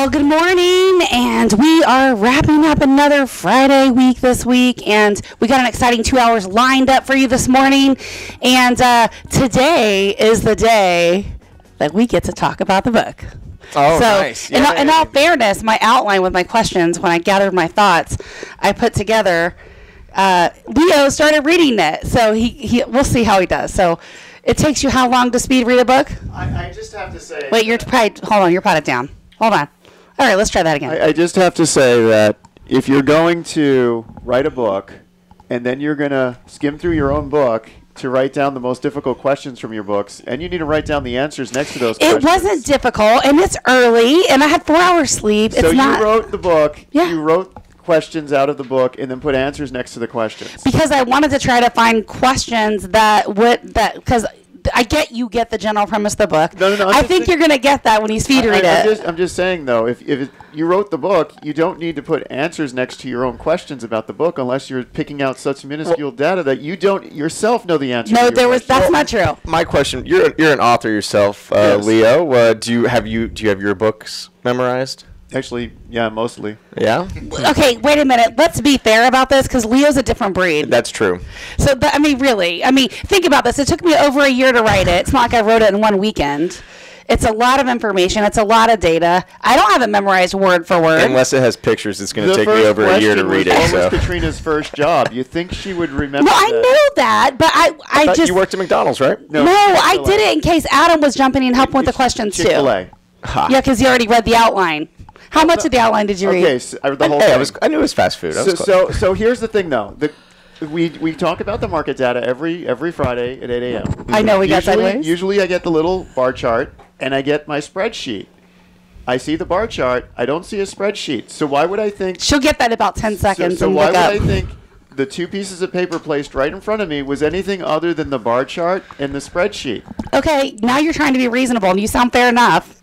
Well, good morning, and we are wrapping up another Friday week this week, and we got an exciting 2 hours lined up for you this morning, and today is the day that we get to talk about the book. Oh, so, nice. In all fairness, my outline with my questions, when I gathered my thoughts, I put together, Leo started reading it, so we'll see how he does. So it takes you how long to speed read a book? I just have to say... Wait, hold on, you're potted down. Hold on. All right, let's try that again. I just have to say that if you're going to write a book and then you're going to skim through your own book to write down the most difficult questions from your books, and you need to write down the answers next to those questions. It wasn't difficult, and it's early, and I had 4 hours sleep. So you wrote the book, Yeah. you wrote questions out of the book, and then put answers next to the questions. Because I wanted to try to find questions because I get the general premise of the book. No. I think you're going to get that when you speed read it. I'm just saying, though, if you wrote the book, you don't need to put answers next to your own questions about the book unless you're picking out such minuscule data that you don't yourself know the answer. No, to that's not true. My question: You're an author yourself, Yes. Leo. Do you have your books memorized? Actually, yeah, mostly. Yeah. Okay, wait a minute. Let's be fair about this because Leo's a different breed. That's true. So, really. Think about this. It took me over a year to write it. It's not like I wrote it in one weekend. It's a lot of information. It's a lot of data. I don't have it memorized word for word. Unless it has pictures, it's going to take me over a year to read it. What So. was Katrina's first job? You think she would remember No, I knew that, but I thought just... you worked at McDonald's, right? No, I did it in case Adam was jumping in and helping with the questions, too. Chick-fil-A. Yeah, because he already read the outline. How much of the outline did you read? Okay, so, the whole Hey, thing. I knew it was fast food. So here's the thing, though. We talk about the market data every Friday at 8 a.m. I know we got sideways. Usually I get the little bar chart, and I get my spreadsheet. I see the bar chart. I don't see a spreadsheet. So why would I think... She'll get that in about 10 seconds So and why look would up. I think the two pieces of paper placed right in front of me was anything other than the bar chart and the spreadsheet? Okay, now you're trying to be reasonable, and you sound fair enough.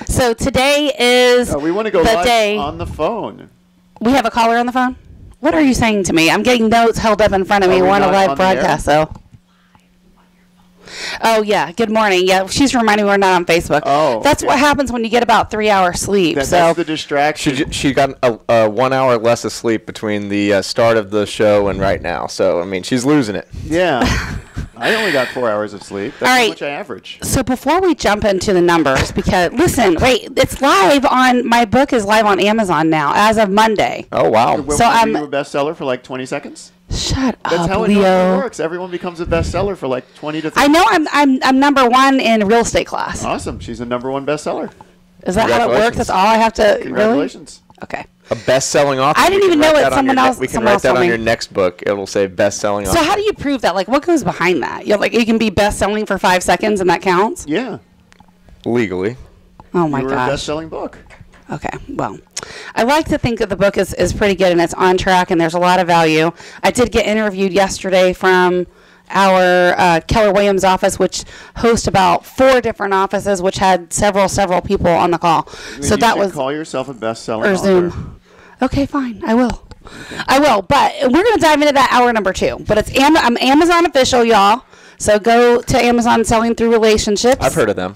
So today is We want to go the live day. on the phone. We have a caller on the phone? What are you saying to me? I'm getting notes held up in front of me. Are we We're on a not live on the air? broadcast, so. Oh, yeah. Good morning. Yeah, she's reminding me we're not on Facebook. Oh, That's okay. what happens when you get about 3 hours sleep. That's the distraction. She got a 1 hour less of sleep between the start of the show and right now. So, she's losing it. Yeah. I only got 4 hours of sleep. That's All how right. much I average. So before we jump into the numbers, because, listen, wait, it's live my book is live on Amazon now as of Monday. Oh, wow. Were So you a bestseller for like 20 seconds? Shut That's up, how it normally Leo. works. Everyone becomes a bestseller for like 20 to 30 I know I'm number one in real estate class. Awesome. She's the #1 bestseller. Is that how it works? That's all I have to really? Congratulations. Okay. A best-selling author. I didn't We can even know write it. that on Someone your else- We can someone write else that told on me. your next book. It'll say best-selling author. So how do you prove that? Like, what goes behind that? You can be best-selling for 5 seconds, and that counts? Yeah. Legally. Oh my You were a gosh. best-selling book. Okay. Well, I like to think that the book is pretty good and it's on track, and there's a lot of value. I did get interviewed yesterday from our Keller Williams office, which hosts about 4 different offices, which had several people on the call. So you that should was call yourself a best-selling or author. Zoom. Okay, fine. I will. I will. But we're going to dive into that hour number 2. But it's I'm Amazon official, y'all. So go to Amazon Selling Through Relationships. I've heard of them.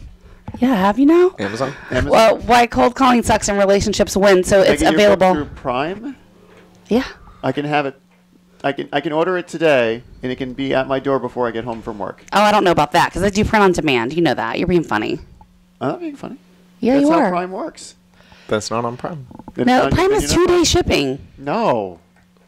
Yeah, have you now? Amazon? Well, why cold calling sucks and relationships win. So Can I it's get your book available. through Prime? Yeah. I can have it. I can order it today, and it can be at my door before I get home from work. Oh, I don't know about that because I do print on demand. You know that. You're being funny. I'm not being funny. Yeah, That's you how are. Prime works. That's not on Prime. It's No, not- Prime can is you not- 2-day shipping. No.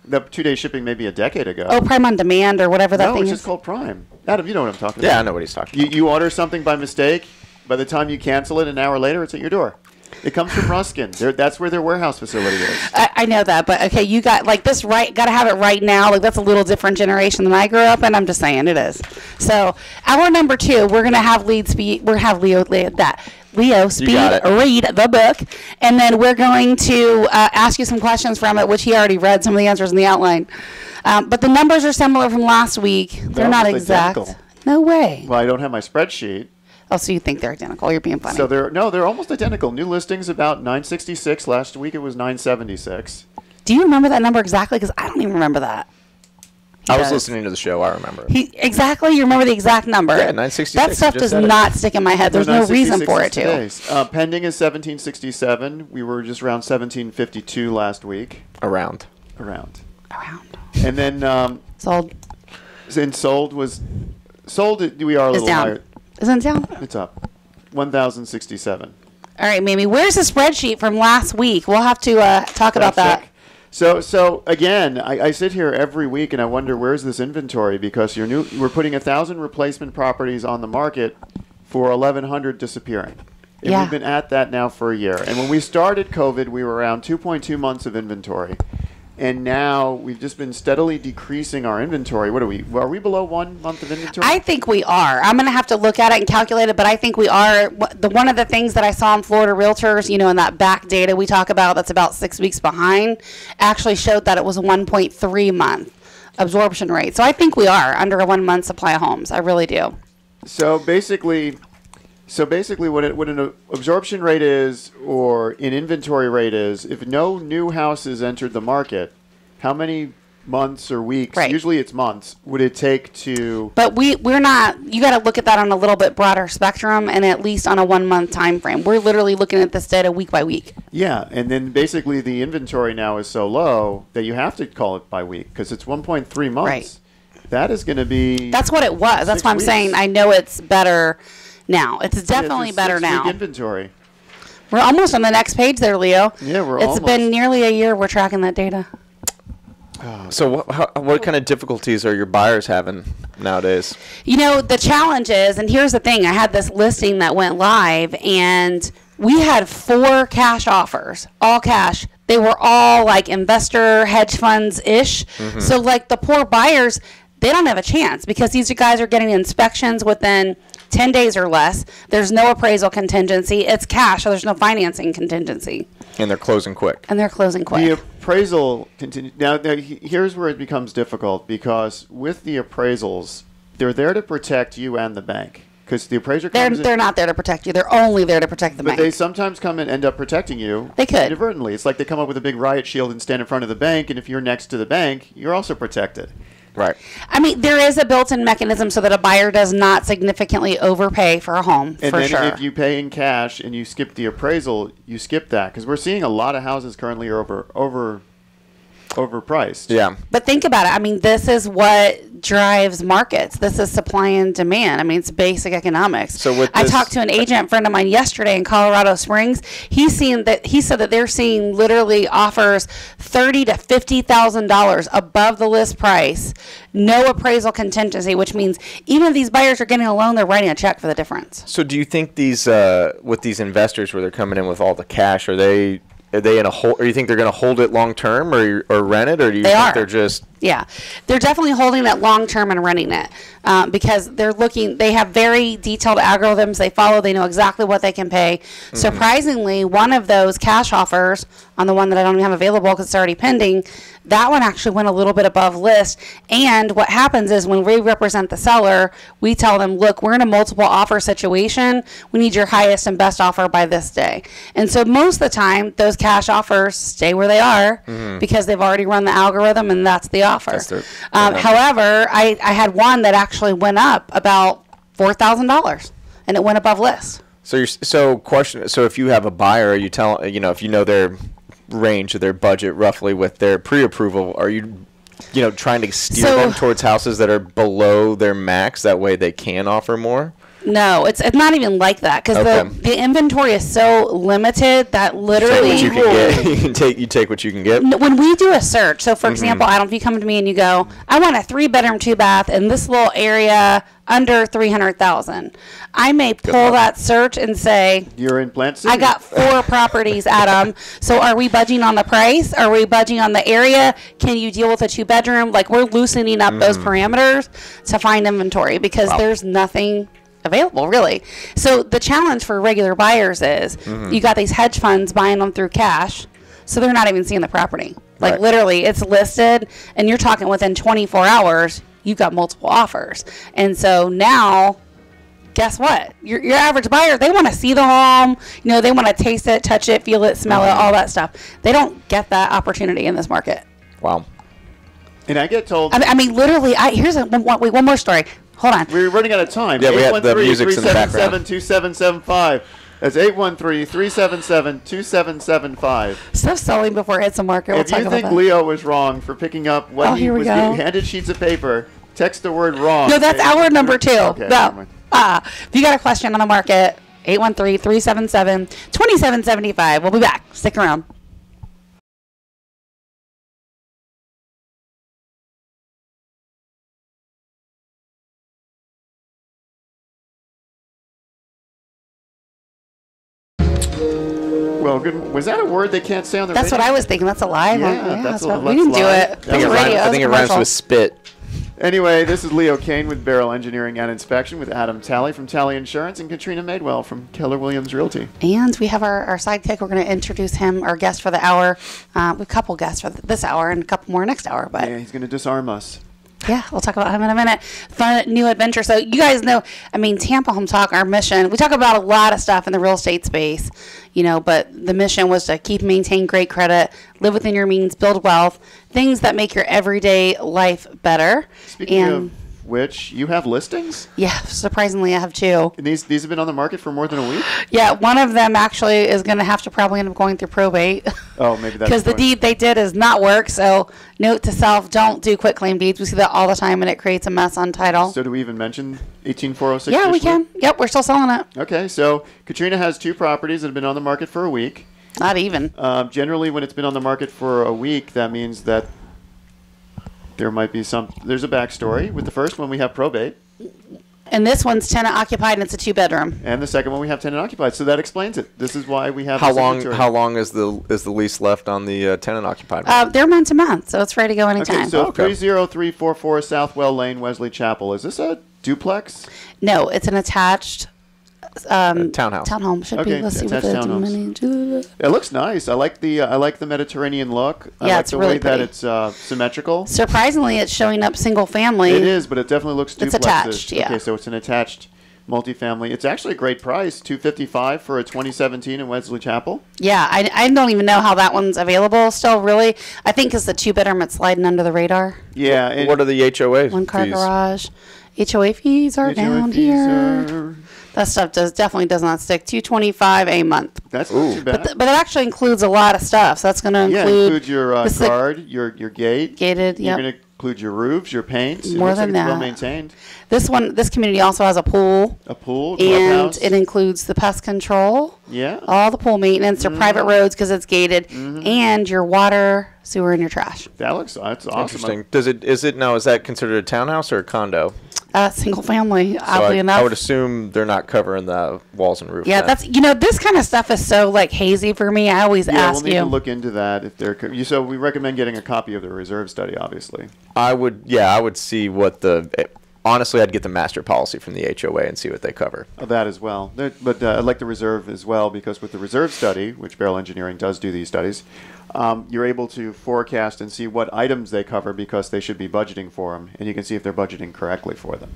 The 2-day shipping maybe a decade ago. Oh, Prime on demand or whatever that no, thing it's is. just called Prime. Adam, you know what I'm talking Yeah, I about. know what he's talking about. You order something by mistake. By the time you cancel it, an hour later, it's at your door. It comes from Ruskin. That's where their warehouse facility is. I know that, but okay, you got like this right. Got to have it right now. Like that's a little different generation than I grew up in. I'm just saying it is. So hour number 2, we're gonna have Leo speed read the book, and then we're going to ask you some questions from it, which he already read some of the answers in the outline. But the numbers are similar from last week. They're not almost exact. identical. No way. Well, I don't have my spreadsheet. Oh, so you think they're identical? You're being funny. So they're almost identical. New listings about 966. Last week it was 976. Do you remember that number exactly? Because I don't even remember that. I was listening to the show. I remember. Exactly. You remember the exact number. Yeah, 966. That stuff does not stick in my head. There's no reason for it to. Pending is 1767. We were just around 1752 last week. Around. And then Sold. And sold. We are a little down. higher. Isn't it down? It's up. 1067. All right, Mamie. Where's the spreadsheet from last week? We'll have to talk about that. So again, I sit here every week and I wonder, where's this inventory? Because we're putting 1,000 replacement properties on the market for 1,100 disappearing. And we've been at that now for a year. And when we started COVID, we were around 2.2 months of inventory. And now we've just been steadily decreasing our inventory. What are we? Are we below 1 month of inventory? I think we are. I'm going to have to look at it and calculate it, but I think we are. One of the things that I saw in Florida Realtors, in that back data we talk about that's about 6 weeks behind, actually showed that it was a 1.3 month absorption rate. So I think we are under a 1 month supply of homes. I really do. So basically, what an absorption rate is, or an inventory rate is, if no new houses entered the market, how many months or weeks, usually it's months, would it take to... But we're not, you got to look at that on a little bit broader spectrum and at least on a 1 month time frame. We're literally looking at this data week by week. Yeah, and then basically the inventory now is so low that you have to call it by week because it's 1.3 months. Right. That is going to be... That's what it was. That's why I'm saying I know it's better now. It's definitely better now. Inventory. We're almost on the next page there, Leo. Yeah, It's been nearly a year we're tracking that data. So what kind of difficulties are your buyers having nowadays? The challenge is, and here's the thing, I had this listing that went live, and we had 4 cash offers, all cash. They were all like investor hedge funds-ish. Mm-hmm. So like the poor buyers, they don't have a chance because these guys are getting inspections within 10 days or less. There's no appraisal contingency. It's cash, so there's no financing contingency. And they're closing quick. The appraisal now here's where it becomes difficult because with the appraisals, they're there to protect you and the bank. Because the appraiser comes they're not there to protect you. They're only there to protect the bank. But they sometimes come and end up protecting you. They could. Inadvertently. It's like they come up with a big riot shield and stand in front of the bank, and if you're next to the bank, you're also protected. Right. I mean, there is a built-in mechanism so that a buyer does not significantly overpay for a home, and then if you pay in cash and you skip the appraisal, you skip that. Because we're seeing a lot of houses currently are overpriced. Yeah. But think about it. I mean, this is what drives markets. This is supply and demand. I mean, it's basic economics. So I talked to an agent friend of mine yesterday in Colorado Springs. He said that they're seeing literally offers $30,000 to $50,000 above the list price, no appraisal contingency, which means even if these buyers are getting a loan, they're writing a check for the difference. So do you think these with these investors where they're coming in with all the cash, are they in a hold? Or you think they're going to hold it long term, or rent it, or do you think they're just? Yeah, they're definitely holding it long term and renting it because they have very detailed algorithms they follow. They know exactly what they can pay. Mm-hmm. Surprisingly, one of those cash offers on the one that I don't even have available because it's already pending, that one actually went a little bit above list. And what happens is when we represent the seller, we tell them, look, we're in a multiple offer situation. We need your highest and best offer by this day. And so most of the time, those cash offers stay where they are because they've already run the algorithm and that's the offer. However, I had one that actually went up about $4,000 and it went above list. So if you have a buyer, you tell, if you know their range of their budget roughly with their pre-approval, are you trying to steer them towards houses that are below their max, that way they can offer more? No, it's not even like that because the inventory is so limited that literally you can get. You take what you can get. When we do a search, so for example, I don't know if you come to me and you go, I want a 3-bedroom, 2-bath in this little area under $300,000. I may pull that search and say, you're in Plant City. I got 4 properties, Adam. So are we budging on the price? Are we budging on the area? Can you deal with a 2-bedroom? Like we're loosening up those parameters to find inventory because there's nothing available really. So the challenge for regular buyers is you got these hedge funds buying them through cash, so they're not even seeing the property. Like literally it's listed and you're talking within 24 hours you've got multiple offers. And so now guess what? Your average buyer, they want to see the home, they want to taste it, touch it, feel it, smell it, all that stuff. They don't get that opportunity in this market. Wow. And I get told. I mean, literally. Here's one more story. Hold on. We're running out of time. Yeah, we had the music's in the background. 813-377-2775. That's 813-377-2775. Stop selling before it hits the market. If you think Leo was wrong for picking up when he was handed sheets of paper, text the word wrong. No, that's hour number 2. Okay, no. If you got a question on the market, 813-377-2775. We'll be back. Stick around. Well, good. Was that a word they can't say on the radio? That's what I was thinking. That's a lie. Yeah, we didn't do it. I think it rhymes with spit. Anyway, this is Leo Kane with Beryl Engineering and Inspection with Adam Talley from Talley Insurance and Katrina Madewell from Keller Williams Realty. And we have our sidekick. We're going to introduce him, our guest for the hour. We have a couple guests for this hour and a couple more next hour. But yeah, he's going to disarm us. Yeah, we'll talk about him in a minute. Fun new adventure. So you guys know, I mean, Tampa Home Talk, our mission, we talk about a lot of stuff in the real estate space, but the mission was to keep and maintain great credit, live within your means, build wealth, things that make your everyday life better. Speaking of which, you have listings? Yeah, surprisingly, I have 2. And these have been on the market for more than a week? Yeah, one of them actually is going to have to probably end up going through probate. Oh, maybe that's because the deed they did is not work. So note to self, don't do quitclaim deeds. We see that all the time, and it creates a mess on title. So do we even mention 18406? Yeah, we can. Yep, we're still selling it. Okay, so Katrina has 2 properties that have been on the market for a week. Not even. Generally, when it's been on the market for a week, that means that there might be there's a backstory. With the first one, we have probate. And this one's tenant occupied, and it's a 2-bedroom. And the second one, we have tenant occupied. So that explains it. This is why we have. How long is the lease left on the tenant occupied? They're month to month, so it's ready to go anytime. Okay, so 30344 Southwell Lane, Wesley Chapel. Is this a duplex? No, it's an attached townhouse. Townhome should be. Let's see what the It looks nice. I like the Mediterranean look. I like it's the really way pretty. that it's symmetrical. Surprisingly, it's showing up single family. It is, but it definitely looks duplexes. It's attached. Yeah. Okay, so it's an attached multifamily. It's actually a great price, $255 for a 2017 in Wesley Chapel. Yeah, I don't even know how that one's available still. Really, I think because the 2-bedroom, it's sliding under the radar. Yeah. What are the HOA 1-car fees? garage. HOA fees are down here. That stuff definitely does not stick. $225 a month. That's not too bad. But it actually includes a lot of stuff. So that's going to include your guard, your gate. Gated. You're going to include your roofs, your paints. More than that. Well maintained. This community also has a pool. A pool, and it includes the pest control. Yeah. All the pool maintenance, or private roads because it's gated, and your water, sewer, and your trash. That's awesome. Interesting. Is that considered a townhouse or a condo? Single family, oddly enough. I would assume they're not covering the walls and roof. Yeah, that's this kind of stuff is so hazy for me. I always ask we'll need to look into that if they're. So we recommend getting a copy of the reserve study, obviously. I would see what honestly, I'd get the master policy from the HOA and see what they cover. That as well. But I'd like the reserve as well, because with the reserve study, which Beryl Engineering does do these studies, you're able to forecast and see what items they cover because they should be budgeting for them, and you can see if they're budgeting correctly for them.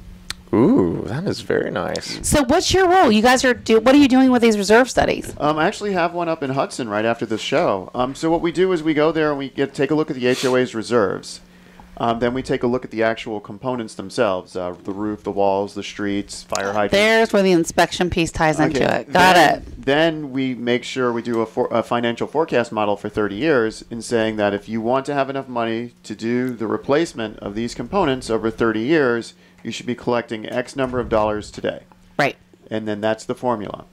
Ooh, that is very nice. So what's your role? You guys what are you doing with these reserve studies? I actually have one up in Hudson right after this show. So what we do is we go there and we take a look at the HOA's reserves. Then we take a look at the actual components themselves, the roof, the walls, the streets, fire hydrants. There's where the inspection piece ties into it. Got it. Then we make sure we do a financial forecast model for 30 years in saying that if you want to have enough money to do the replacement of these components over 30 years, you should be collecting X number of dollars today. Right. And then that's the formula.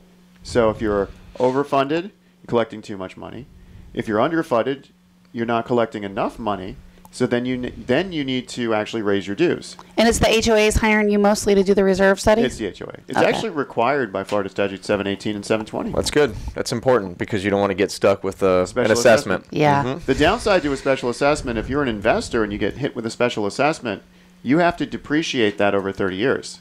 So if you're overfunded, you're collecting too much money. If you're underfunded, you're not collecting enough money. So then you need to actually raise your dues. And it's the HOAs hiring you mostly to do the reserve study? It's the HOA. It's actually required by Florida Statute 718 and 720. That's good. That's important because you don't want to get stuck with an assessment. Yeah. Mm-hmm. The downside to a special assessment, if you're an investor and you get hit with a special assessment, you have to depreciate that over 30 years.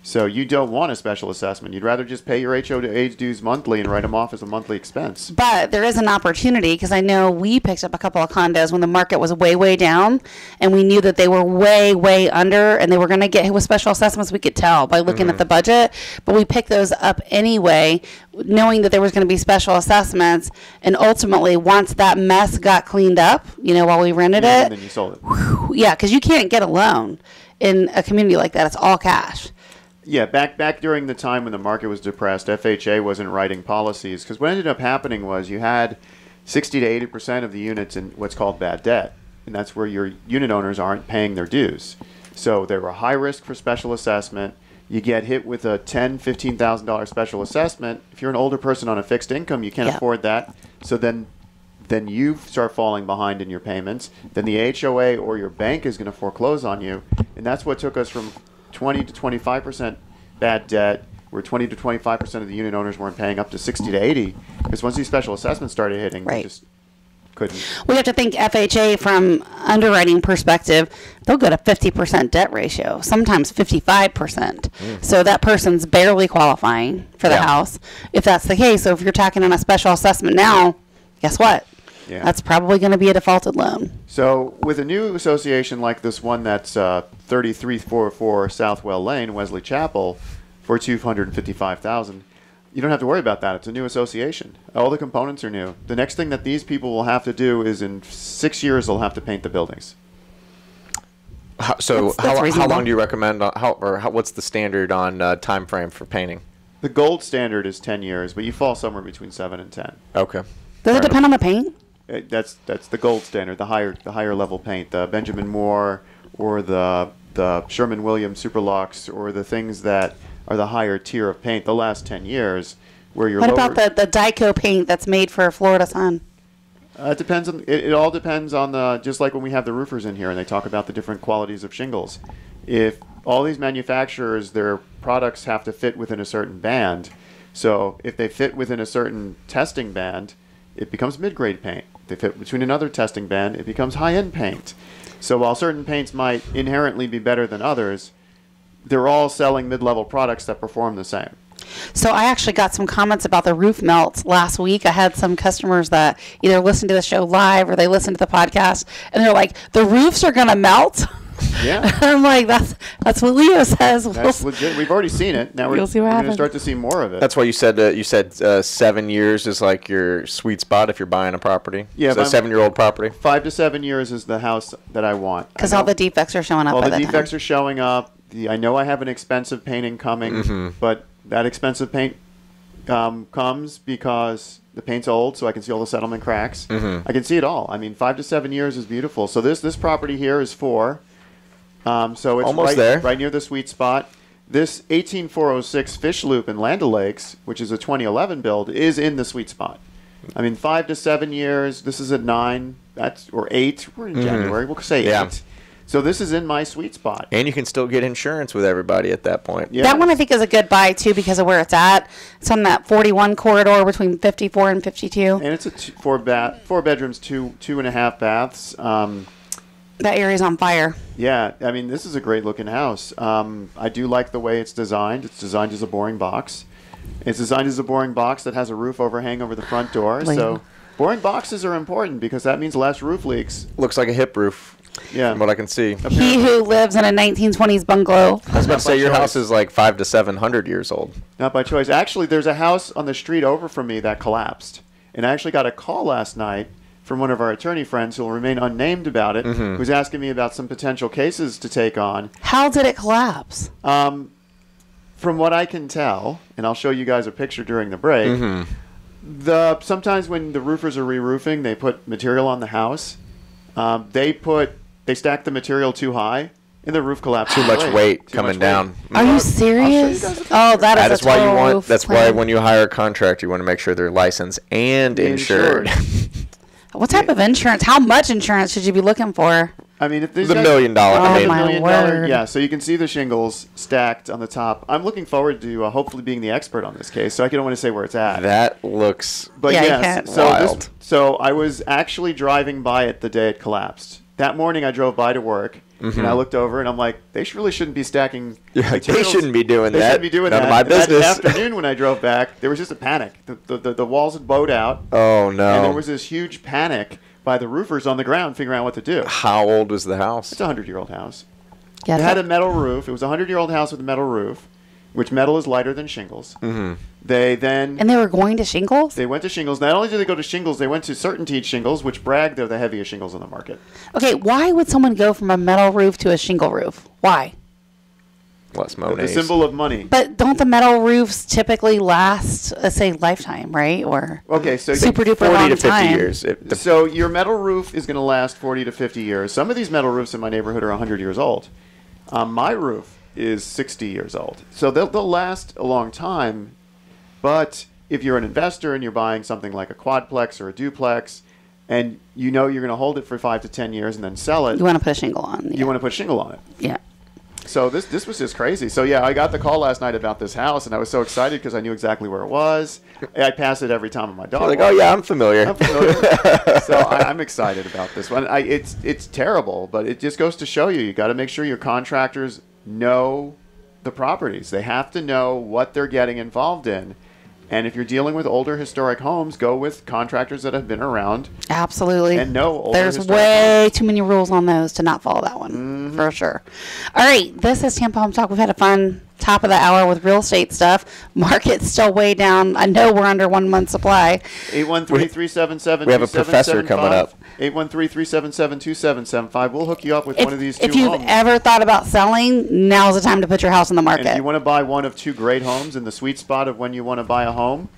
So you don't want a special assessment. You'd rather just pay your HOA dues monthly and write them off as a monthly expense. But there is an opportunity, because I know we picked up a couple of condos when the market was way, way down, and we knew that they were way, way under, and they were going to get hit with special assessments. We could tell by looking at the budget, but we picked those up anyway, knowing that there was going to be special assessments. And ultimately, once that mess got cleaned up, while we rented it, and then you sold it. Yeah, because you can't get a loan in a community like that. It's all cash. Yeah, back during the time when the market was depressed, FHA wasn't writing policies, because what ended up happening was you had 60 to 80% of the units in what's called bad debt, and that's where your unit owners aren't paying their dues. So they were high risk for special assessment. You get hit with a $10,000, $15,000 special assessment. If you're an older person on a fixed income, you can't afford that. So then you start falling behind in your payments. Then the HOA or your bank is going to foreclose on you, and that's what took us from 20 to 25% bad debt, where 20 to 25% of the unit owners weren't paying, up to 60 to 80, because once these special assessments started hitting, they just couldn't. We have to think FHA from underwriting perspective. They'll go to 50% debt ratio, sometimes 55%. So that person's barely qualifying for the house, if that's the case. So if you're tacking on a special assessment now, guess what? Yeah. That's probably going to be a defaulted loan. So with a new association like this one that's 3344 Southwell Lane, Wesley Chapel, for $255,000, you don't have to worry about that. It's a new association. All the components are new. The next thing that these people will have to do is in 6 years they'll have to paint the buildings. That's how long do you recommend? What's the standard on time frame for painting? The gold standard is 10 years, but you fall somewhere between 7 and 10. Okay. Does it depend on the paint? That's the gold standard, the higher level paint, the Benjamin Moore or the Sherman-Williams Superlux, or the things that are the higher tier of paint. The last 10 years, where you're. What about the Dyco paint that's made for Florida sun? It depends on. It all depends on the. Just like when we have the roofers in here and they talk about the different qualities of shingles. If all these manufacturers, their products have to fit within a certain band, so if they fit within a certain testing band, it becomes mid-grade paint. They fit between another testing band, it becomes high-end paint. So while certain paints might inherently be better than others, they're all selling mid-level products that perform the same. So I actually got some comments about the roof melts last week. I had some customers that either listened to the show live or they listened to the podcast, and they're like, the roofs are going to melt? Yeah. I'm like, that's what Leo says. That's legit. We've already seen it. Now we're going to start to see more of it. That's why you said 7 years is like your sweet spot if you're buying a property. Yeah, so a 7-year-old property. 5 to 7 years is the house that I want. Because all the defects are showing up. All the defects are showing up. I know I have an expensive painting coming, but that expensive paint comes because the paint's old, so I can see all the settlement cracks. I can see it all. I mean, 5 to 7 years is beautiful. So this property here is 4. So it's almost there. Right near the sweet spot. This 18406 Fish Loop in Land O'Lakes, which is a 2011 build, is in the sweet spot. I mean, 5 to 7 years. This is at 9. Or 8. We're in January. We'll say 8. So this is in my sweet spot. And you can still get insurance with everybody at that point. Yeah. That one I think is a good buy, too, because of where it's at. It's on that 41 corridor between 54 and 52. And it's a 4 bedrooms, 2.5 baths. That area's on fire. Yeah, I mean, this is a great-looking house. I do like the way it's designed. It's designed as a boring box. It's designed as a boring box that has a roof overhang over the front door. So boring boxes are important because that means less roof leaks. Looks like a hip roof. Yeah. From what I can see. He who lives in a 1920s bungalow. I was about to say your house is like 500 to 700 years old. Not by choice. Actually, there's a house on the street over from me that collapsed. And I actually got a call last night from one of our attorney friends who will remain unnamed about it, who's asking me about some potential cases to take on. How did it collapse? From what I can tell, and I'll show you guys a picture during the break, sometimes when the roofers are re-roofing, they put material on the house. They stack the material too high, and the roof collapses. Too much weight coming down. Are you serious? Oh, that is why you want. That's why when you hire a contractor, you want to make sure they're licensed and insured. What type of insurance? How much insurance should you be looking for? I mean, if the $1 million. My word. Yeah, so you can see the shingles stacked on the top. I'm looking forward to hopefully being the expert on this case, so I don't want to say where it's at. That looks wild. So I was actually driving by it the day it collapsed. That morning I drove by to work, And I looked over, and I'm like, they really shouldn't be stacking They materials. shouldn't be doing They that. shouldn't be doing None that. of my And that business. afternoon when I drove back, there was just a panic. The walls had bowed out. Oh, no. And there was this huge panic by the roofers on the ground figuring out what to do. How old was the house? It's a 100-year-old house. Yeah, It had a metal roof. It was a 100-year-old house with a metal roof, which metal is lighter than shingles. Mm-hmm. They then... and they were going to shingles? They went to shingles. Not only did they go to shingles, they went to Certainty shingles, which brag they're the heaviest shingles on the market. Okay, why would someone go from a metal roof to a shingle roof? Why? Less The Monets. symbol of money. But don't the metal roofs typically last, say, lifetime, right? Or Okay, so super duper 40 long to 50 time. years. So your metal roof is going to last 40 to 50 years. Some of these metal roofs in my neighborhood are 100 years old. My roof is 60 years old. So they'll last a long time. But if you're an investor and you're buying something like a quadplex or a duplex, and you know you're going to hold it for 5 to 10 years and then sell it, You want to put a shingle on. Yeah. you want to put shingle on it. Yeah. So this was just crazy. So yeah, I got the call last night about this house, and I was so excited because I knew exactly where it was. I pass it every time with my dog. You're like, walks. oh, yeah, I'm familiar. I'm familiar. So I'm excited about this one. It's terrible, but it just goes to show you got to make sure your contractors know the properties. They have to know what they're getting involved in. And if you're dealing with older historic homes, go with contractors that have been around. Absolutely. And no older There's historic way too many rules on those to not follow that one, Mm-hmm. for sure. All right, this is Tampa Home Talk. We've had a fun top of the hour with real estate stuff. Market's still way down. I know we're under 1 month supply. 813-377-2775. We have a professor coming up. 813-377-2775. We'll hook you up with one of these two If you've homes. ever thought about selling, now's the time to put your house on the And market. if you want to buy one of two great homes in the sweet spot of when you want to buy a home,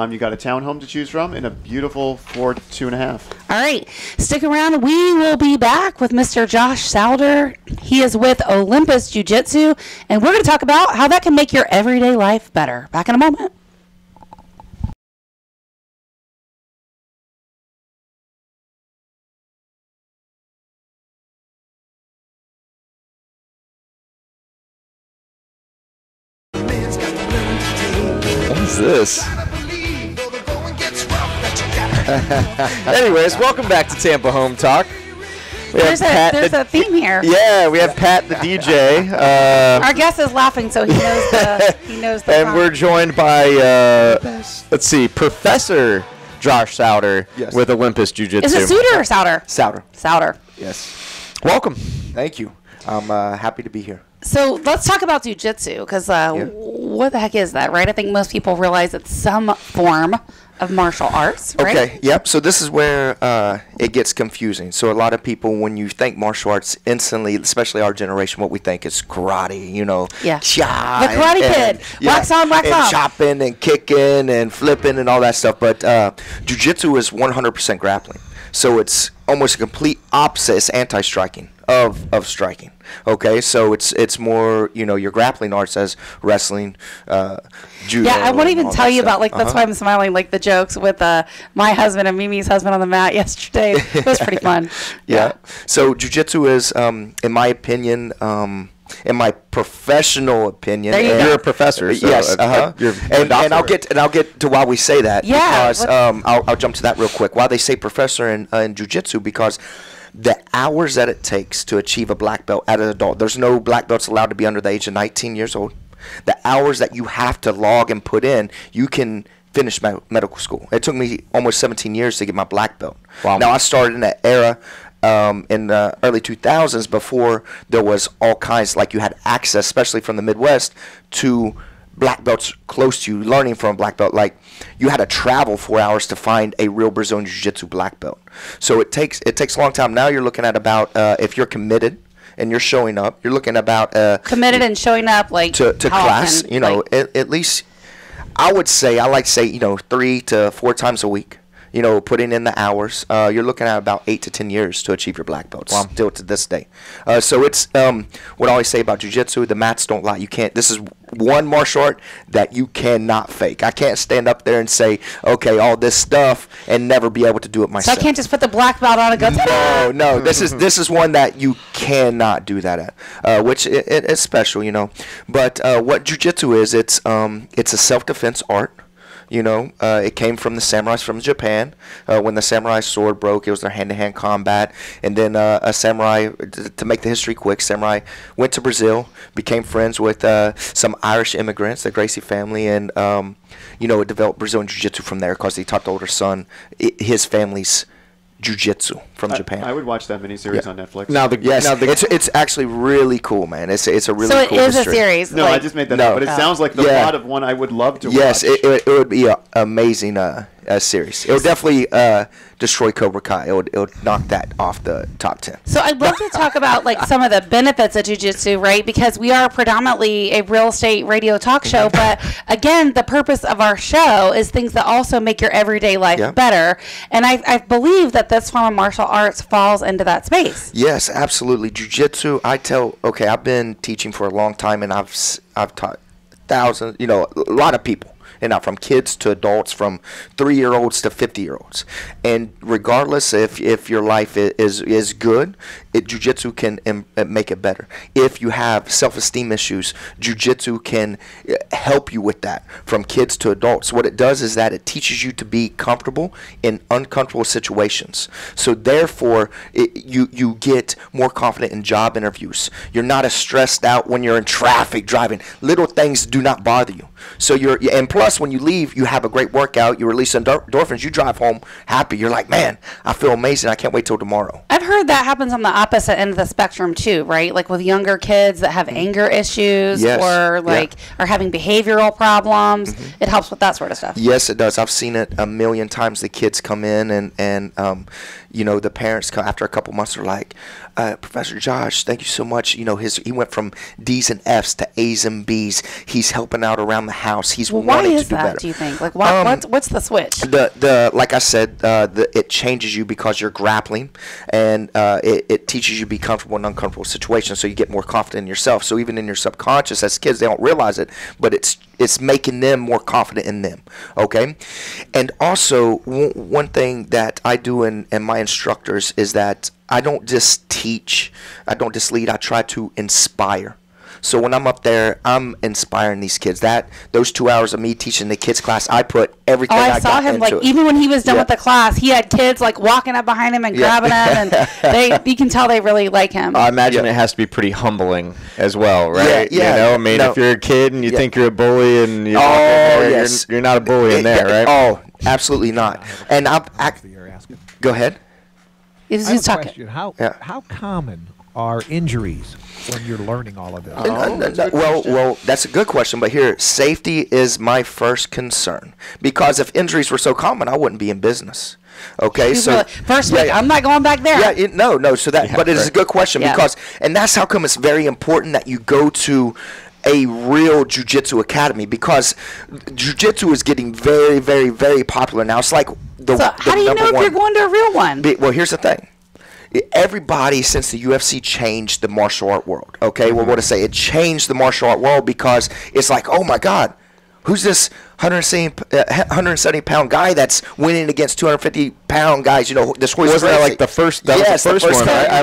you got a townhome to choose from and a beautiful Ford 2.5. All right, stick around. We will be back with Mr. Josh Souder. He is with Olympus Jiu-Jitsu, and we're going to talk about how that can make your everyday life better. Back in a moment. What is this? Anyways, welcome back to Tampa Home Talk. We have There's a theme here. Yeah, we have Pat the DJ. Our guest is laughing, so he knows the And song. we're joined by, let's see, Professor Josh Souder Yes. with Olympus Jiu-Jitsu. Is it Souder or Souder? Souder. Souder. Yes. Welcome. Thank you. I'm happy to be here. So let's talk about jiu-jitsu, because what the heck is that, right? I think most people realize it's some form of martial arts, right? Okay. Yep. So this is where it gets confusing. So a lot of people, when you think martial arts, instantly, especially our generation, what we think is karate. You know. Yeah. Cha, The Karate Kid. Wax on, wax and off. chopping and kicking and flipping and all that stuff. But jiu-jitsu is 100% grappling. So it's almost a complete opposite. It's anti-striking of striking. Okay, so it's more, you know, your grappling arts as wrestling, judo. Yeah, I won't and even all tell that you about, stuff. like, that's why I'm smiling, like the jokes with my husband and Mimi's husband on the mat yesterday. It was pretty fun. Yeah. So jiu-jitsu is, in my opinion, in my professional opinion, There you and- go. You're a professor. So yes, you're and I'll get to why we say that. Yeah, Because I'll jump to that real quick. Why they say professor in jiu-jitsu, because the hours that it takes to achieve a black belt as an adult. There's no black belts allowed to be under the age of 19 years old. The hours that you have to log and put in, you can finish medical school. It took me almost 17 years to get my black belt. Wow. Now I started in that era. In the early 2000s, before there was all kinds, like you had access, especially from the Midwest, to black belts close to you, learning from a black belt. Like you had to travel 4 hours to find a real Brazilian Jiu-Jitsu black belt. So it takes a long time. Now you're looking at about, if you're committed and you're showing up, you're looking about Committed and showing up, like, to how class. often? You know, Like, at least I like to say, you know, 3 to 4 times a week. You know, putting in the hours, you're looking at about 8 to 10 years to achieve your black belts. Wow. Still to this day. So it's what I always say about jiu-jitsu. The mats don't lie. You can't. This is one martial art that you cannot fake. I can't stand up there and say, okay, all this stuff, and never be able to do it so I myself. can't just put the black belt on and go, ta-da! No. This is one that you cannot do that at, which it's special, you know. But what jiu-jitsu is, it's a self-defense art. It came from the samurais from Japan. When the samurai sword broke, it was their hand-to-hand combat. And then a samurai, to make the history quick, samurai went to Brazil, became friends with some Irish immigrants, the Gracie family, and it developed Brazilian Jiu-Jitsu from there because he taught the older son his family's Jiu-Jitsu from Japan. I would watch that miniseries on Netflix. It's actually really cool, man. It's a really cool So it is history. a series. No, I just made that up, but it sounds like the plot of one I would love to watch. Yes, it would be an amazing series. It would definitely destroy Cobra Kai. It would knock that off the top 10. So I'd love to talk about like some of the benefits of jiu-jitsu, right? Because we are predominantly a real estate radio talk show, but again, the purpose of our show is things that also make your everyday life better. And I believe that this form of martial arts falls into that space. Yes, absolutely. Jiu-jitsu, I've been teaching for a long time, and I've taught thousands, a lot of people. And now from kids to adults, from 3-year-olds to 50-year-olds. And regardless if your life is good, jiu-jitsu can make it better. If you have self-esteem issues, jiu-jitsu can help you with that, from kids to adults. What it does is that it teaches you to be comfortable in uncomfortable situations. So therefore, you get more confident in job interviews. You're not as stressed out when you're in traffic driving. Little things do not bother you. So and plus when you leave, you have a great workout, you release endorphins, you drive home happy. You're like, man, I feel amazing. I can't wait till tomorrow. I've heard that happens on the opposite end of the spectrum too, right? Like with younger kids that have anger issues or are having behavioral problems. It helps with that sort of stuff. Yes, it does. I've seen it a million times. The kids come in and the parents come after a couple months are like, Professor Josh, thank you so much. He went from D's and F's to A's and B's. He's helping out around the house. He's wanting to do better. Why is that, do you think? Like, what's the switch? Like I said, it changes you because you're grappling, and it teaches you to be comfortable in uncomfortable situations, so you get more confident in yourself. So even in your subconscious, as kids, they don't realize it, but it's making them more confident in them, okay? And also, one thing that I do and my instructors is that I don't just teach, I don't just lead, I try to inspire. So when I'm up there, I'm inspiring these kids. Those 2 hours of me teaching the kids class, I put everything I saw him into it. Even when he was done with the class, he had kids like walking up behind him and grabbing him, and you can tell they really like him. I imagine it has to be pretty humbling as well, right? If you're a kid and you think you're a bully and you're not a bully in there, right? Oh, absolutely not. And go ahead. I have a question. How common are injuries when you're learning all of this? Well, that's a good question. But here, safety is my first concern. Because if injuries were so common, I wouldn't be in business. Okay, so first week, I'm not going back there. But it is a good question because, and that's how come it's very important that you go to a real jiu-jitsu academy, because jiu-jitsu is getting very, very, very popular now. It's like how do you know if you're going to a real one? Well, here's the thing. Everybody since the UFC changed the martial art world. Okay, we're going to say it changed the martial art world because it's like, oh my God, who's this 170-pound guy that's winning against 250-pound guys? This was that like the first? That was the first one. I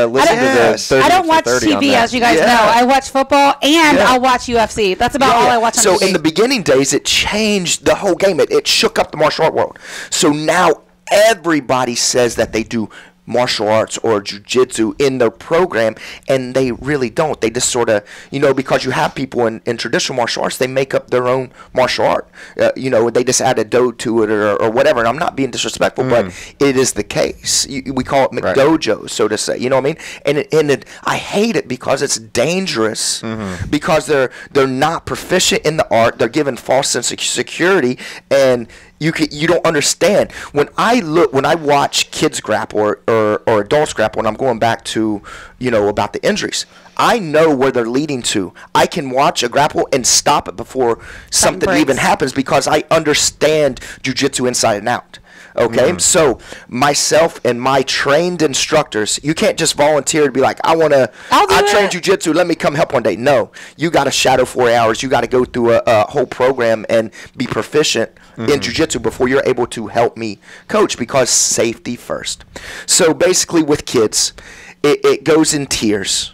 listened to the 30 I don't watch TV, as you guys know. I watch football and I'll watch UFC. That's about all I watch on TV. So in the beginning days, it changed the whole game. It shook up the martial art world. So now everybody says that they do martial arts or jiu-jitsu in their program, and they really don't. They just sort of, because you have people in traditional martial arts, they make up their own martial art. They just add a do to it or whatever. And I'm not being disrespectful, but it is the case. We call it McDojos, so to say. You know what I mean? And I hate it because it's dangerous, because they're not proficient in the art. They're given false sense of security, and you don't understand. When I watch kids grapple or adults grapple, and I'm going back to about the injuries, I know where they're leading to. I can watch a grapple and stop it before something even happens because I understand jiu-jitsu inside and out. Okay, so myself and my trained instructors, you can't just volunteer to be like, I train jiu-jitsu, let me come help one day. No, you got to shadow 4 hours. You got to go through a whole program and be proficient in jiu-jitsu before you're able to help me coach, because safety first. So basically with kids, it goes in tiers.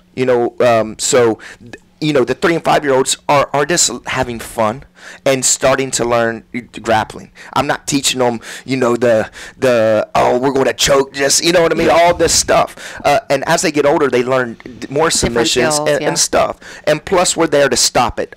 So the 3 and 5 year olds are just having fun and starting to learn grappling. I'm not teaching them, we're going to choke, just, you know what I mean, all this stuff. And as they get older, they learn more submissions skills, and stuff. And plus, we're there to stop it.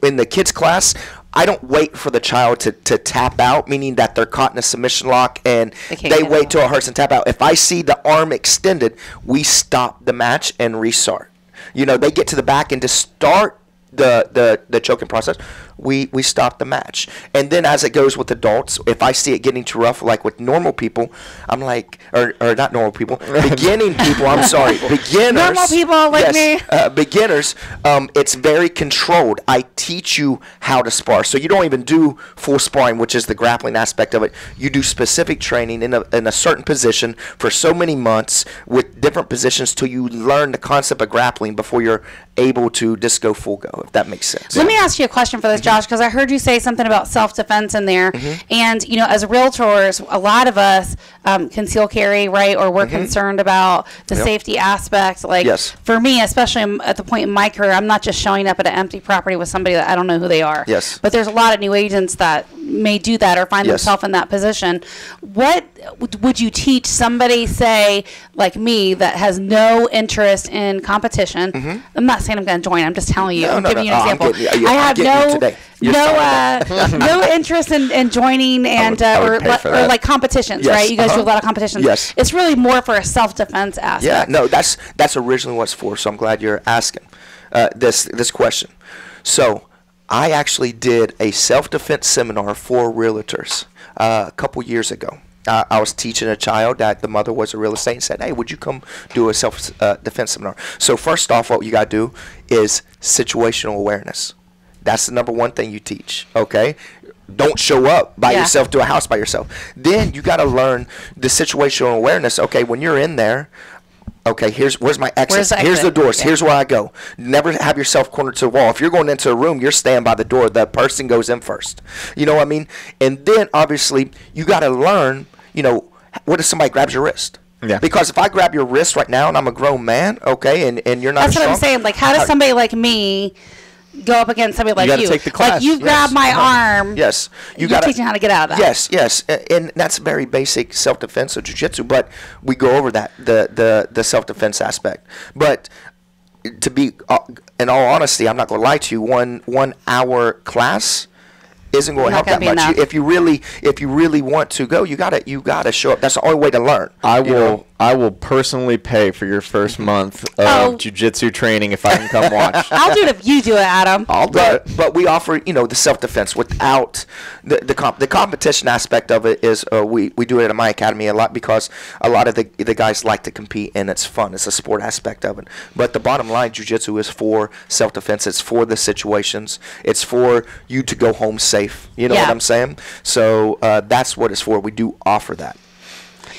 In the kids class, I don't wait for the child to tap out, meaning that they're caught in a submission lock and they wait till it hurts and tap out. If I see the arm extended, we stop the match and restart. They get to the back and to start the choking process, we stop the match. And then as it goes with adults, if I see it getting too rough, like with normal people, I'm like, or not normal people, beginning people, I'm sorry, beginners. Normal people like me. Beginners, it's very controlled. I teach you how to spar. So you don't even do full sparring, which is the grappling aspect of it. You do specific training in a certain position for so many months with different positions till you learn the concept of grappling before you're able to just go full go, if that makes sense. Let me ask you a question for this, Josh, because I heard you say something about self-defense in there. And, as realtors, a lot of us conceal carry, right, or we're concerned about the safety aspect. Like, for me, especially at the point in my career, I'm not just showing up at an empty property with somebody that I don't know who they are. But there's a lot of new agents that may do that or find themselves in that position. What would you teach somebody, say, like me, that has no interest in competition? I'm not saying I'm going to join. I'm just telling you. I'm giving you an example. I have no interest in joining and or like competitions, right? You guys do a lot of competitions. It's really more for a self-defense aspect. Yeah, no, that's originally what it's for. So I'm glad you're asking this question. So I actually did a self-defense seminar for realtors a couple years ago. I was teaching a child that the mother was a real estate and said, hey, would you come do a self-defense seminar? So first off, what you got to do is situational awareness. That's the number one thing you teach, okay? Don't show up by yourself to a house by yourself. Then you got to learn the situational awareness. Okay, when you're in there, okay, where's my exit? Here's the doors. Here's where I go. Never have yourself cornered to the wall. If you're going into a room, you're staying by the door. The person goes in first. You know what I mean? And then, obviously, you got to learn, what if somebody grabs your wrist? Yeah. Because if I grab your wrist right now and I'm a grown man, okay, and you're not That's strong, what I'm saying. Like, how does somebody like me go up against somebody like you? Take the class. Like, you grab my arm. Yes. You're teaching how to get out of that. Yes. And that's very basic self-defense of jiu-jitsu, but we go over that, the self-defense aspect. But to be, in all honesty, I'm not going to lie to you, 1 hour class isn't going to help that much. If you really want to go, you gotta show up. That's the only way to learn. I will personally pay for your first month of jiu-jitsu training if I can come watch. I'll do it if you do it, Adam. I'll do it. But we offer, the self-defense without the competition aspect of it is we do it at my academy a lot because a lot of the guys like to compete and it's fun. It's a sport aspect of it. But the bottom line, jiu-jitsu is for self-defense. It's for the situations. It's for you to go home safe. You know what I'm saying? So that's what it's for. We do offer that.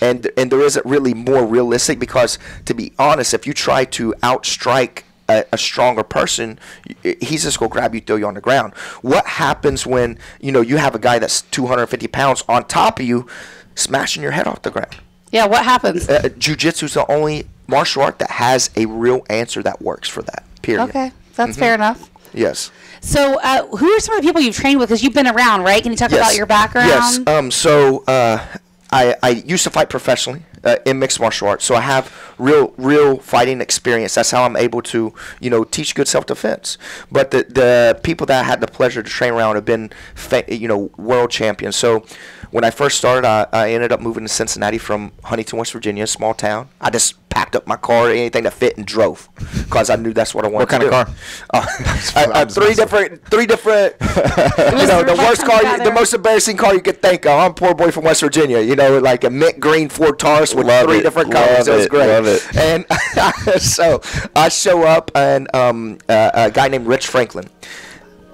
And there isn't really more realistic because, to be honest, if you try to outstrike a stronger person, he's just going to grab you, throw you on the ground. What happens when, you have a guy that's 250 pounds on top of you smashing your head off the ground? Yeah, what happens? Jiu-jitsu is the only martial art that has a real answer that works for that, period. Okay, that's fair enough. Yes. So who are some of the people you've trained with? Because you've been around, right? Can you talk about your background? Yes. So I used to fight professionally in mixed martial arts, so I have real fighting experience. That's how I'm able to, teach good self-defense. But the people that I had the pleasure to train around have been, world champions. So when I first started, I ended up moving to Cincinnati from Huntington, West Virginia, a small town. I just packed up my car, anything that fit, and drove because I knew that's what I wanted to do. What kind of car? Three different. The worst car, the most embarrassing car you could think of. I'm a poor boy from West Virginia. Like a mint green Ford Taurus with three different colors. It was great. Love it. And so I show up, and a guy named Rich Franklin.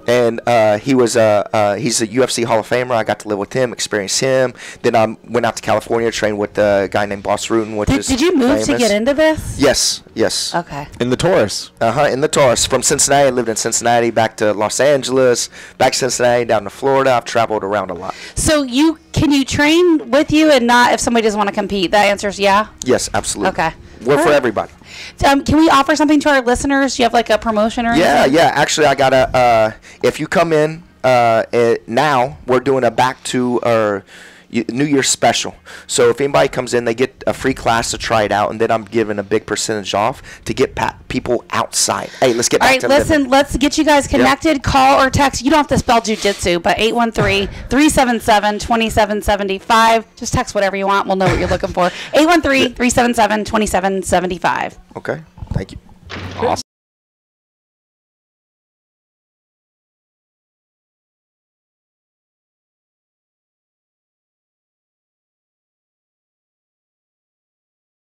And he's a UFC Hall of Famer. I got to live with him, experience him. Then I went out to California, trained with a guy named Boss Rutan, Did you move to get into this? Yes. Okay. In the Taurus? In the Taurus. From Cincinnati, I lived in Cincinnati, back to Los Angeles, back to Cincinnati, down to Florida. I've traveled around a lot. So can you train with you and not if somebody doesn't want to compete? That answer is yeah? Yes, absolutely. Okay. we're for everybody. Can we offer something to our listeners? Do you have like a promotion or anything? Yeah. Actually, I got if you come in now, we're doing a back to our New Year's special. So if anybody comes in, they get a free class to try it out, and then I'm giving a big percentage off to get people outside. Hey, let's get back to living. All right, listen, let's get you guys connected. Yep. Call or text. You don't have to spell jujitsu, but 813-377-2775. Just text whatever you want. We'll know what you're looking for. 813-377-2775. Okay. Thank you. Awesome.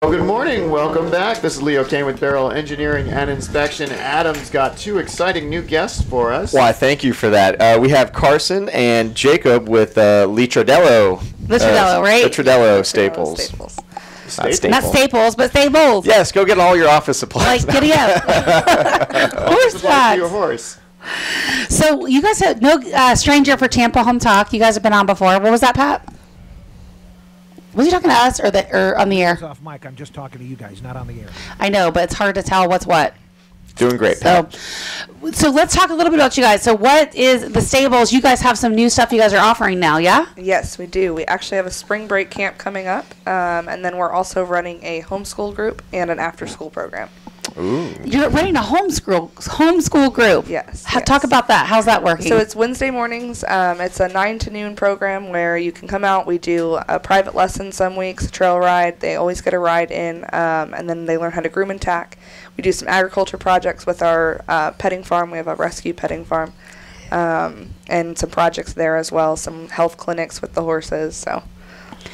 Well, good morning. Welcome back. This is Leo Kane with Beryl Engineering and Inspection. Adam's got 2 exciting new guests for us. Why, thank you for that. We have Carson and Jacob with Litrodello. Litrodello, right? Litrodello Staples. Not Staples, but Staples. Yes, go get all your office supplies. Like, giddy up. Horse facts. Your horse. So you guys have no stranger for Tampa Home Talk. You guys have been on before. What was that, Pat? Was he talking to us or on the air? Off mic. I'm just talking to you guys, not on the air. I know, but it's hard to tell what's what. Doing great. So let's talk a little bit about you guys. So what is the stables? You guys have some new stuff you guys are offering now, yeah? Yes, we do. We actually have a spring break camp coming up, and then we're also running a homeschool group and an after-school program. Ooh. You're running a homeschool group. Yes. Talk about that. How's that working? So it's Wednesday mornings. It's a 9 to noon program where you can come out. We do a private lesson some weeks, a trail ride. They always get a ride in, and then they learn how to groom and tack. We do some agriculture projects with our petting farm. We have a rescue petting farm, and some projects there as well, some health clinics with the horses. So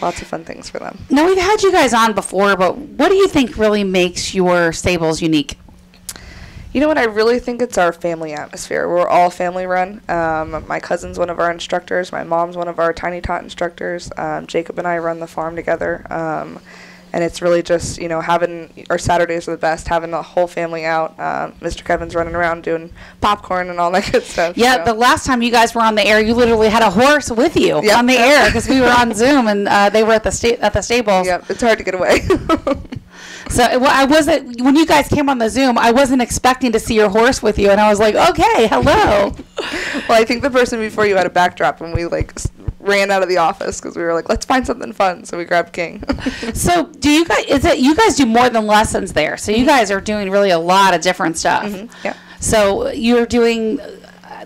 lots of fun things for them. Now, we've had you guys on before, but what do you think really makes your stables unique? You know what? I really think it's our family atmosphere. We're all family run. My cousin's one of our instructors. My mom's one of our Tiny Tot instructors. Jacob and I run the farm together. And it's really just, having our Saturdays are the best, having the whole family out. Mr. Kevin's running around doing popcorn and all that good stuff. Yeah, the last time you guys were on the air, you literally had a horse with you on the air because we were on Zoom and they were at the stables. Yep, it's hard to get away. So I wasn't, when you guys came on the Zoom, I wasn't expecting to see your horse with you, and I was like, okay, hello. Well, I think the person before you had a backdrop when we ran out of the office because we were like, let's find something fun. So we grabbed King. So you guys do more than lessons there. So you guys are doing really a lot of different stuff. Mm-hmm. Yeah. So you're doing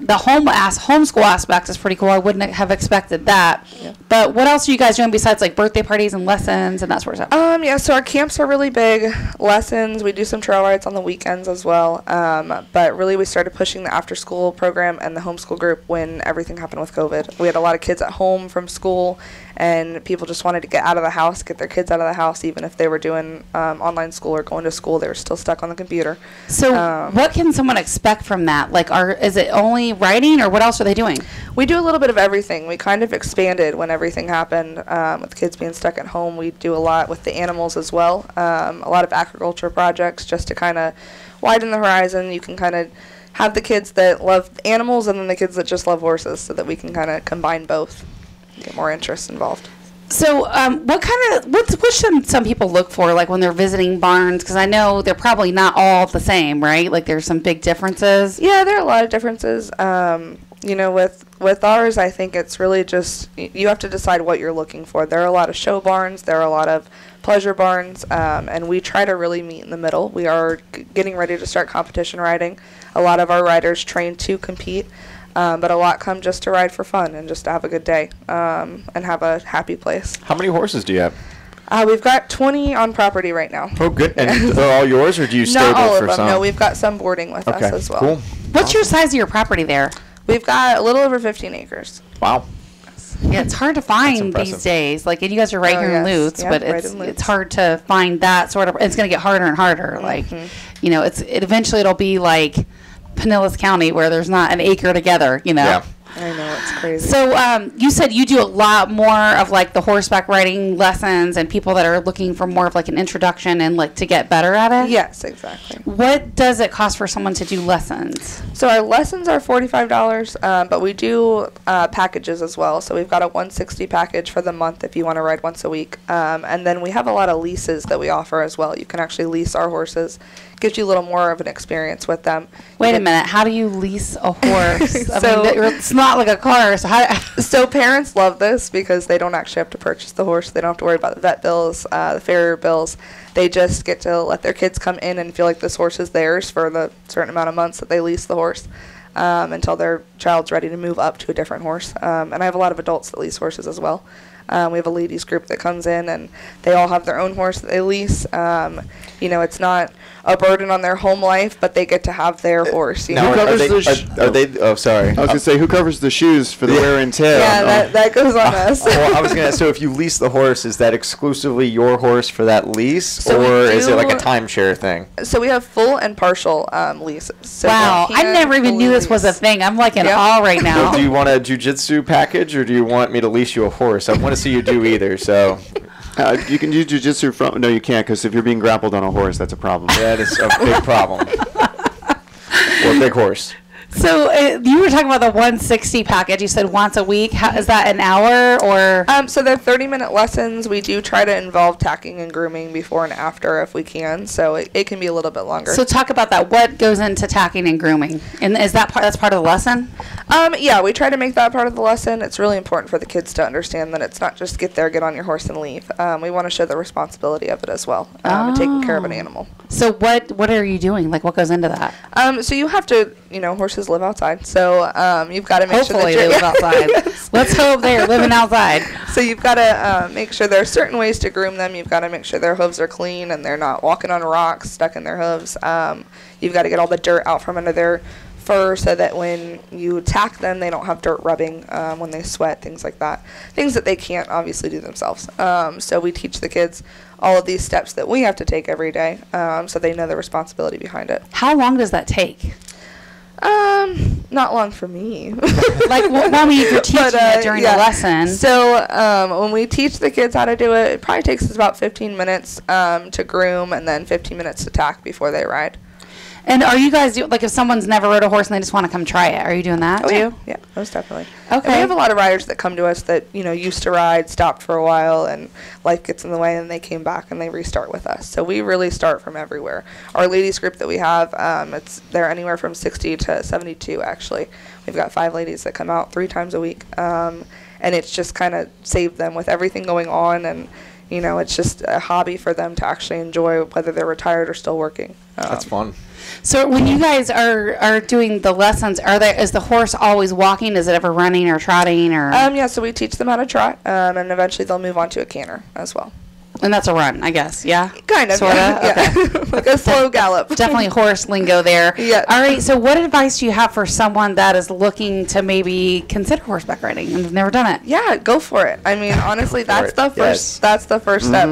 the homeschool aspect is pretty cool. I wouldn't have expected that. Yeah. But what else are you guys doing besides birthday parties and lessons and that sort of stuff? Yeah, so our camps are really big. Lessons, we do some trail rides on the weekends as well. But really we started pushing the after school program and the homeschool group when everything happened with COVID. We had a lot of kids at home from school and people just wanted to get out of the house, get their kids out of the house, even if they were doing online school or going to school, they were still stuck on the computer. So what can someone expect from that? Is it only writing or what else are they doing? We do a little bit of everything. We kind of expanded when everything happened with kids being stuck at home. We do a lot with the animals as well, a lot of agriculture projects just to kind of widen the horizon. You can kind of have the kids that love animals and then the kids that just love horses so that we can kind of combine both, get more interest involved. So what should some people look for when they're visiting barns? Because I know they're probably not all the same, right? There's some big differences. Yeah, there are a lot of differences. With ours, I think it's really just you have to decide what you're looking for. There are a lot of show barns. There are a lot of pleasure barns, and we try to really meet in the middle. We are getting ready to start competition riding. A lot of our riders train to compete. But a lot come just to ride for fun and just to have a good day and have a happy place. How many horses do you have? We've got 20 on property right now. Oh, good. And they're all yours, or do you stable Not all of for them. some? No, we've got some boarding with us as well. Cool. What's your size of your property there? We've got a little over 15 acres. Wow. Yeah, it's hard to find these days. And you guys are right here in Lutz, but it's hard to find that sort of. It's going to get harder and harder. Mm-hmm. Eventually it'll be like Pinellas County where there's not an acre together. Yeah. I know, it's crazy. So you said you do a lot more of like the horseback riding lessons and people that are looking for more of like an introduction and like to get better at it? Yes, exactly. What does it cost for someone to do lessons? So our lessons are $45, but we do packages as well. So we've got a $160 package for the month if you want to ride once a week. And then we have a lot of leases that we offer as well. You can actually lease our horses. Gives you a little more of an experience with them. Wait a minute. How do you lease a horse? It's not like a car. So parents love this because they don't actually have to purchase the horse. They don't have to worry about the vet bills, the farrier bills. They just get to let their kids come in and feel like this horse is theirs for the certain amount of months that they lease the horse until their child's ready to move up to a different horse. And I have a lot of adults that lease horses as well. We have a ladies group that comes in, and they all have their own horse that they lease. It's not a burden on their home life, but they get to have their horse. Now, are they? Oh, sorry. I was gonna say, who covers the shoes for the wear and tear? Yeah, that goes on us. Well, I was gonna. So, if you lease the horse, is that exclusively your horse for that lease, or is it like a timeshare thing? So we have full and partial leases. So wow, I never even knew this was a thing. I'm like in awe right now. Well, do you want a jiu-jitsu package, or do you want me to lease you a horse? I want to see you do either. So. You can do jiu-jitsu from... No, you can't, because if you're being grappled on a horse, that's a problem. That is a big problem. Or a big horse. So you were talking about the 160 package. You said once a week. Is that an hour or? So they're 30-minute lessons. We do try to involve tacking and grooming before and after if we can. So it can be a little bit longer. So talk about that. What goes into tacking and grooming? And is that that's part of the lesson? Yeah, we try to make that part of the lesson. It's really important for the kids to understand that it's not just get there, get on your horse, and leave. We want to show the responsibility of it as well, and taking care of an animal. So what are you doing? Like what goes into that? So you have to, horses live outside. So you've got to make sure that they live outside. Let's hope they're living outside. So you've got to make sure there are certain ways to groom them. You've got to make sure their hooves are clean and they're not walking on rocks, stuck in their hooves. You've got to get all the dirt out from under their fur so that when you tack them, they don't have dirt rubbing when they sweat, things like that. Things that they can't obviously do themselves. So we teach the kids all of these steps that we have to take every day so they know the responsibility behind it. How long does that take? Not long for me. Like, you're teaching it during the lesson. So, when we teach the kids how to do it, it probably takes us about 15 minutes to groom and then 15 minutes to tack before they ride. And are you guys, like if someone's never rode a horse and they just want to come try it, are you doing that too? Yeah, most definitely. Okay. And we have a lot of riders that come to us that, used to ride, stopped for a while, and life gets in the way, and they came back and they restart with us. So we really start from everywhere. Our ladies group that we have, they're anywhere from 60 to 72, actually. We've got 5 ladies that come out 3 times a week, and it's just kind of saved them with everything going on, and it's just a hobby for them to actually enjoy, whether they're retired or still working. That's fun. So when you guys are doing the lessons, is the horse always walking? Is it ever running or trotting or? Yeah, so we teach them how to trot, and eventually they'll move on to a canter as well. And that's a run, I guess, yeah? Kind of, Sorta? yeah. Okay. Like a slow gallop. Definitely horse lingo there. Yeah. All right, so what advice do you have for someone that is looking to maybe consider horseback riding and have never done it? Yeah, go for it. I mean, honestly, that's the first step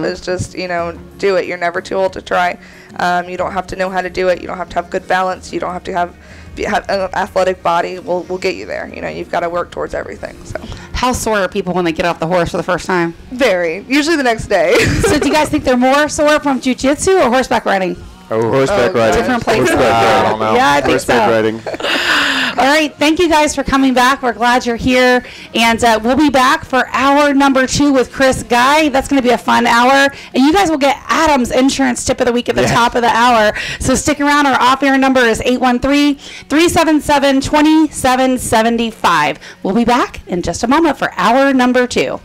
is just, do it. You're never too old to try. You don't have to know how to do it. You don't have to have good balance. You don't have to have an athletic body. We'll get you there. You've got to work towards everything. So. How sore are people when they get off the horse for the first time? Very. Usually the next day. So do you guys think they're more sore from jiu-jitsu or horseback riding? Horseback riding. Different places. Yeah, I think horseback riding. All right, thank you guys for coming back. We're glad you're here, and we'll be back for hour number 2 with Chris Guy. That's going to be a fun hour, and you guys will get Adam's insurance tip of the week at the top of the hour. So stick around. Our off-air number is 813-377-2775. We'll be back in just a moment for hour number 2.